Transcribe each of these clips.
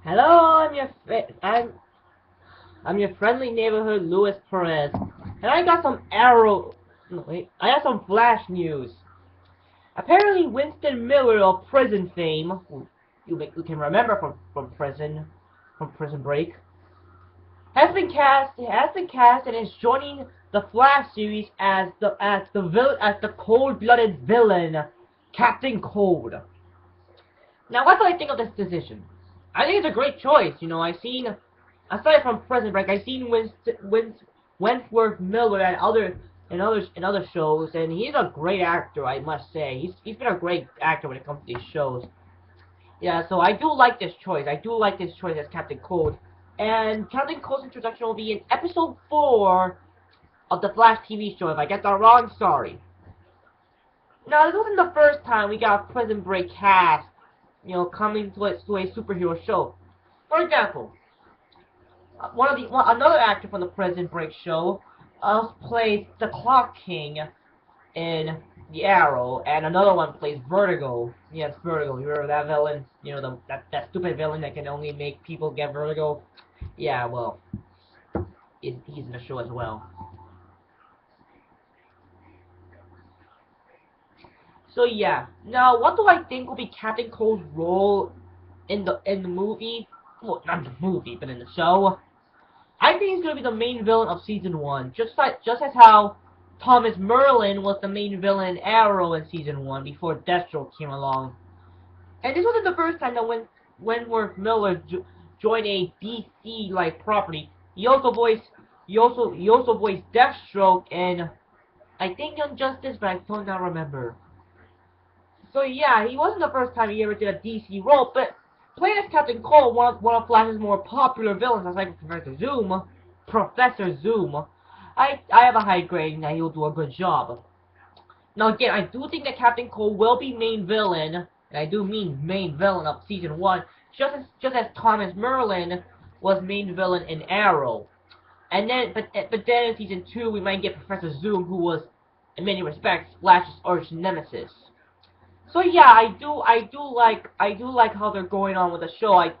Hello, I'm your friendly neighborhood Luis Perez, and I got some I got some flash news. Apparently, Winston Miller of Prison fame, who you can remember from Prison Break, has been cast and is joining the Flash series as the cold-blooded villain, Captain Cold. Now, what do I think of this decision? I think it's a great choice. Aside from Prison Break, I've seen Wentworth Miller and other shows, and he's a great actor. I must say, he's been a great actor when it comes to these shows. Yeah, so I do like this choice. I do like this choice as Captain Cold, and Captain Cold's introduction will be in episode 4 of the Flash TV show. If I get that wrong, sorry. Now, this wasn't the first time we got a Prison Break cast, coming to a superhero show. For example, another actor from the Prison Break show plays the Clock King in The Arrow, and another one plays Vertigo. Yes, Vertigo. You remember that villain? That stupid villain that can only make people get vertigo. Yeah, well, he's in the show as well. So yeah, now what do I think will be Captain Cold's role in the movie? Well, not the movie, but in the show. I think he's gonna be the main villain of season 1, just as how Thomas Merlin was the main villain in Arrow in season 1 before Deathstroke came along. And this wasn't the first time that Wentworth Miller joined a DC-like property. He also voiced Deathstroke in, I think, Injustice, but I don't now remember. So yeah, he wasn't the first time he ever did a DC role, but playing as Captain Cold, one of Flash's more popular villains, as like Professor Zoom, I have a high grade that he'll do a good job. Now again, I do think that Captain Cold will be main villain, and I do mean main villain of season 1, just as Thomas Merlin was main villain in Arrow. And then, but then in season 2, we might get Professor Zoom, who was, in many respects, Flash's arch nemesis. So yeah, I do like how they're going on with the show. I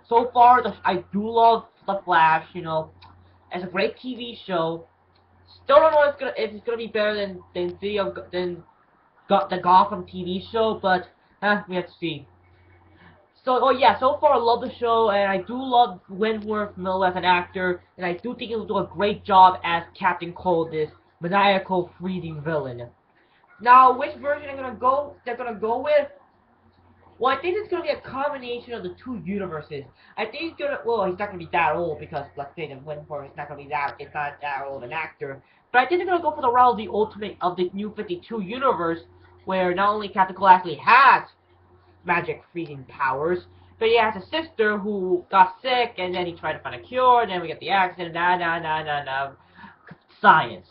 do love The Flash. It's a great TV show. Still don't know if it's gonna be better than the Gotham TV show, but we have to see. So yeah, so far I love the show, and I do love Wentworth Miller as an actor, and I do think he'll do a great job as Captain Cold, this maniacal freezing villain. Now, which version they're gonna go with? Well, I think it's gonna be a combination of the two universes. I think he's not gonna be that old because, let's say, the Wentworth is not that old an actor. But I think they're gonna go for the route of the New 52 universe, where not only Captain Cold actually has magic freezing powers, but he has a sister who got sick, and then he tried to find a cure, and then we get the accident, science.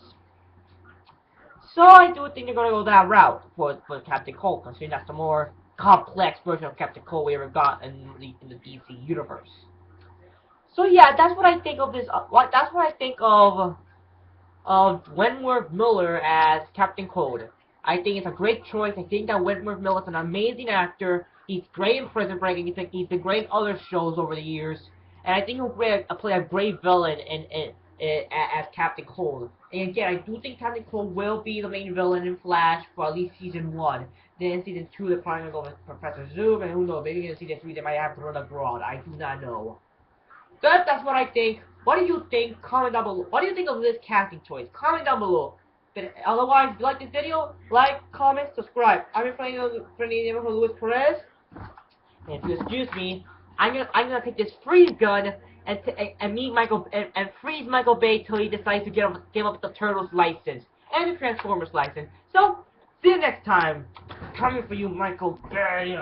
So I do think they're gonna go that route for Captain Cold, considering that's the more complex version of Captain Cold we ever got in the DC universe. So yeah, that's what I think of this. That's what I think of Wentworth Miller as Captain Cold. I think it's a great choice. I think that Wentworth Miller is an amazing actor. He's great in Prison Break, and he's been great in other shows over the years. And I think he'll play a great villain as Captain Cold. And again, I do think Captain Cold will be the main villain in Flash for at least season 1. Then in season 2, they're probably going to go with Professor Zoom, and who knows, maybe in season 3 they might have to run abroad. I do not know. But that's what I think. What do you think? Comment down below. What do you think of this casting choice? Comment down below. But otherwise, if you like this video, like, comment, subscribe. I'm your friendly neighborhood Luis Perez. And if you excuse me, I'm gonna take this freeze gun and meet Michael and freeze Michael Bay till he decides to give up the Turtles license and the Transformers license. So see you next time. Coming for you, Michael Bay.